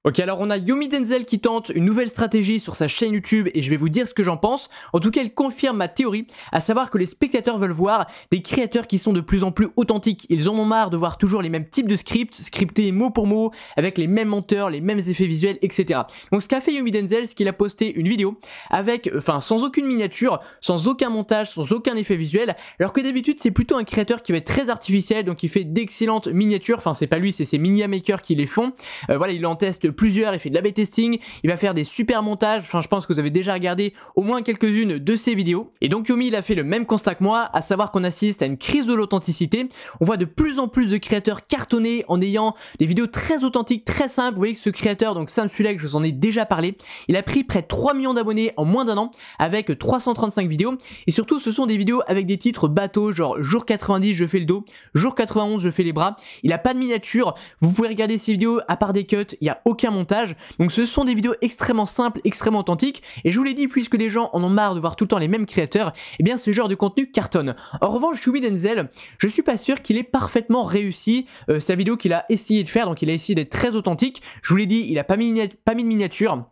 Ok, alors on a Yomi Denzel qui tente une nouvelle stratégie sur sa chaîne YouTube et je vais vous dire ce que j'en pense. En tout cas, elle confirme ma théorie, à savoir que les spectateurs veulent voir des créateurs qui sont de plus en plus authentiques. Ils en ont marre de voir toujours les mêmes types de scripts, scriptés mot pour mot, avec les mêmes monteurs, les mêmes effets visuels, etc. Donc ce qu'a fait Yomi Denzel, c'est qu'il a posté une vidéo avec, sans aucune miniature, sans aucun montage, sans aucun effet visuel, alors que d'habitude c'est plutôt un créateur qui va être très artificiel, donc il fait d'excellentes miniatures, enfin c'est pas lui, c'est ses Minia Makers qui les font. Voilà, il en teste plusieurs, il fait de l'A/B testing, il va faire des super montages, enfin je pense que vous avez déjà regardé au moins quelques-unes de ses vidéos. Et donc Yomi il a fait le même constat que moi, à savoir qu'on assiste à une crise de l'authenticité. On voit de plus en plus de créateurs cartonner en ayant des vidéos très authentiques, très simples. Vous voyez que ce créateur, donc Sam Sulek, je vous en ai déjà parlé, il a pris près de 3 millions d'abonnés en moins d'un an avec 335 vidéos. Et surtout ce sont des vidéos avec des titres bateaux, genre jour 90 je fais le dos, jour 91 je fais les bras. Il a pas de miniature, vous pouvez regarder ces vidéos à part des cuts, il n'y a aucun montage. Donc ce sont des vidéos extrêmement simples, extrêmement authentiques. Et je vous l'ai dit, puisque les gens en ont marre de voir tout le temps les mêmes créateurs, eh bien ce genre de contenu cartonne. En revanche, Yomi Denzel, je suis pas sûr qu'il ait parfaitement réussi sa vidéo qu'il a essayé de faire. Donc il a essayé d'être très authentique. Je vous l'ai dit, il a pas mis de miniature.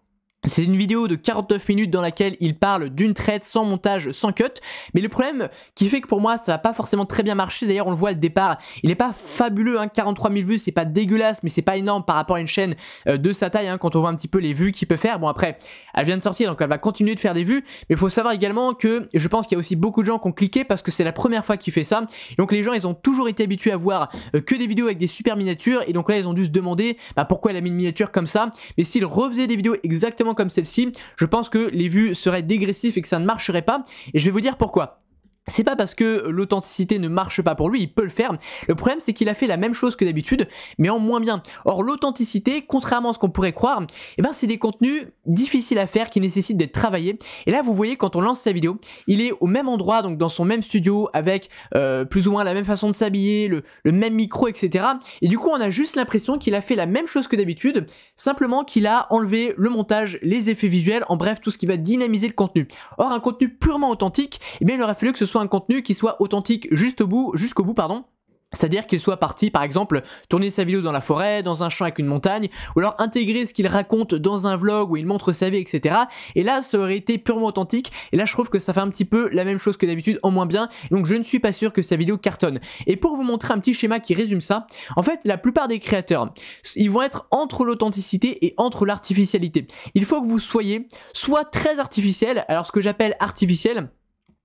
C'est une vidéo de 49 minutes dans laquelle il parle d'une traite, sans montage, sans cut. Mais le problème qui fait que pour moi ça va pas forcément très bien marcher, d'ailleurs on le voit au départ, il est pas fabuleux, 43 000 vues, c'est pas dégueulasse, mais c'est pas énorme par rapport à une chaîne de sa taille, quand on voit un petit peu les vues qu'il peut faire. Bon après, elle vient de sortir donc elle va continuer de faire des vues, mais il faut savoir également que je pense qu'il y a aussi beaucoup de gens qui ont cliqué parce que c'est la première fois qu'il fait ça. Donc les gens ils ont toujours été habitués à voir que des vidéos avec des super miniatures, et donc là ils ont dû se demander pourquoi il a mis une miniature comme ça. Mais s'il refaisait des vidéos exactement comme celle-ci, je pense que les vues seraient dégressives et que ça ne marcherait pas, et je vais vous dire pourquoi. C'est pas parce que l'authenticité ne marche pas pour lui, il peut le faire. Le problème c'est qu'il a fait la même chose que d'habitude, mais en moins bien. Or l'authenticité, contrairement à ce qu'on pourrait croire, c'est des contenus difficiles à faire qui nécessitent d'être travaillés. Et là vous voyez, quand on lance sa vidéo, il est au même endroit, donc dans son même studio, avec plus ou moins la même façon de s'habiller, le même micro, etc. Et du coup on a juste l'impression qu'il a fait la même chose que d'habitude, simplement qu'il a enlevé le montage, les effets visuels, en bref tout ce qui va dynamiser le contenu. Or un contenu purement authentique, il aurait fallu que ce soit un contenu qui soit authentique jusqu'au bout, c'est-à-dire qu'il soit parti par exemple tourner sa vidéo dans la forêt, dans un champ avec une montagne, ou alors intégrer ce qu'il raconte dans un vlog où il montre sa vie, etc. Et là ça aurait été purement authentique, et là je trouve que ça fait un petit peu la même chose que d'habitude en moins bien, donc je ne suis pas sûr que sa vidéo cartonne. Et pour vous montrer un petit schéma qui résume ça, en fait la plupart des créateurs, ils vont être entre l'authenticité et entre l'artificialité. Il faut que vous soyez soit très artificiel, alors ce que j'appelle artificiel,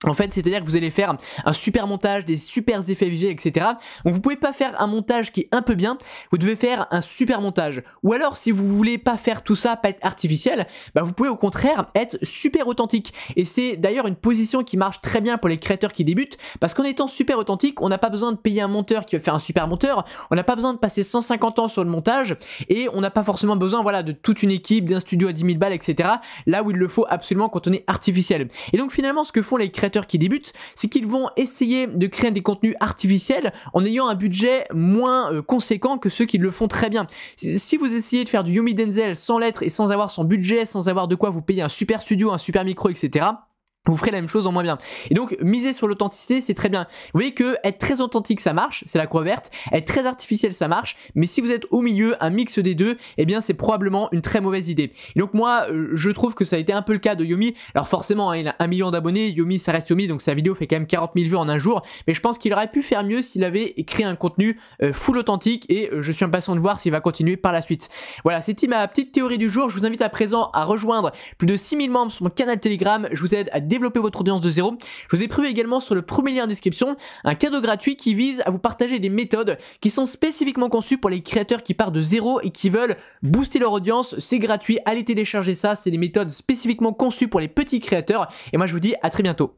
en fait, c'est-à-dire que vous allez faire un super montage, des super effets visuels, etc. Donc vous pouvez pas faire un montage qui est un peu bien, vous devez faire un super montage. Ou alors, si vous voulez pas faire tout ça, pas être artificiel, vous pouvez au contraire être super authentique. Et c'est d'ailleurs une position qui marche très bien pour les créateurs qui débutent, parce qu'en étant super authentique, on n'a pas besoin de payer un monteur qui va faire un super monteur, on n'a pas besoin de passer 150 ans sur le montage, et on n'a pas forcément besoin, voilà, de toute une équipe, d'un studio à 10 000 balles, etc. Là où il le faut absolument quand on est artificiel. Et donc finalement, ce que font les créateurs qui débutent, c'est qu'ils vont essayer de créer des contenus artificiels en ayant un budget moins conséquent que ceux qui le font très bien. Si vous essayez de faire du Yomi Denzel sans l'être et sans avoir son budget, sans avoir de quoi vous payer un super studio, un super micro, etc., vous ferez la même chose en moins bien. Et donc miser sur l'authenticité, c'est très bien. Vous voyez que être très authentique ça marche, c'est la croix verte, être très artificiel ça marche, mais si vous êtes au milieu, un mix des deux, c'est probablement une très mauvaise idée. Et donc moi je trouve que ça a été un peu le cas de Yomi. Alors forcément il a 1 million d'abonnés, Yomi ça reste Yomi, donc sa vidéo fait quand même 40 000 vues en un jour, mais je pense qu'il aurait pu faire mieux s'il avait créé un contenu full authentique, et je suis impatient de voir s'il va continuer par la suite. Voilà, c'était ma petite théorie du jour. Je vous invite à présent à rejoindre plus de 6 000 membres sur mon canal Telegram, je vous aide à développer votre audience de zéro. Je vous ai prévu également sur le premier lien en description un cadeau gratuit qui vise à vous partager des méthodes qui sont spécifiquement conçues pour les créateurs qui partent de zéro et qui veulent booster leur audience. C'est gratuit, allez télécharger ça, c'est des méthodes spécifiquement conçues pour les petits créateurs, et moi je vous dis à très bientôt.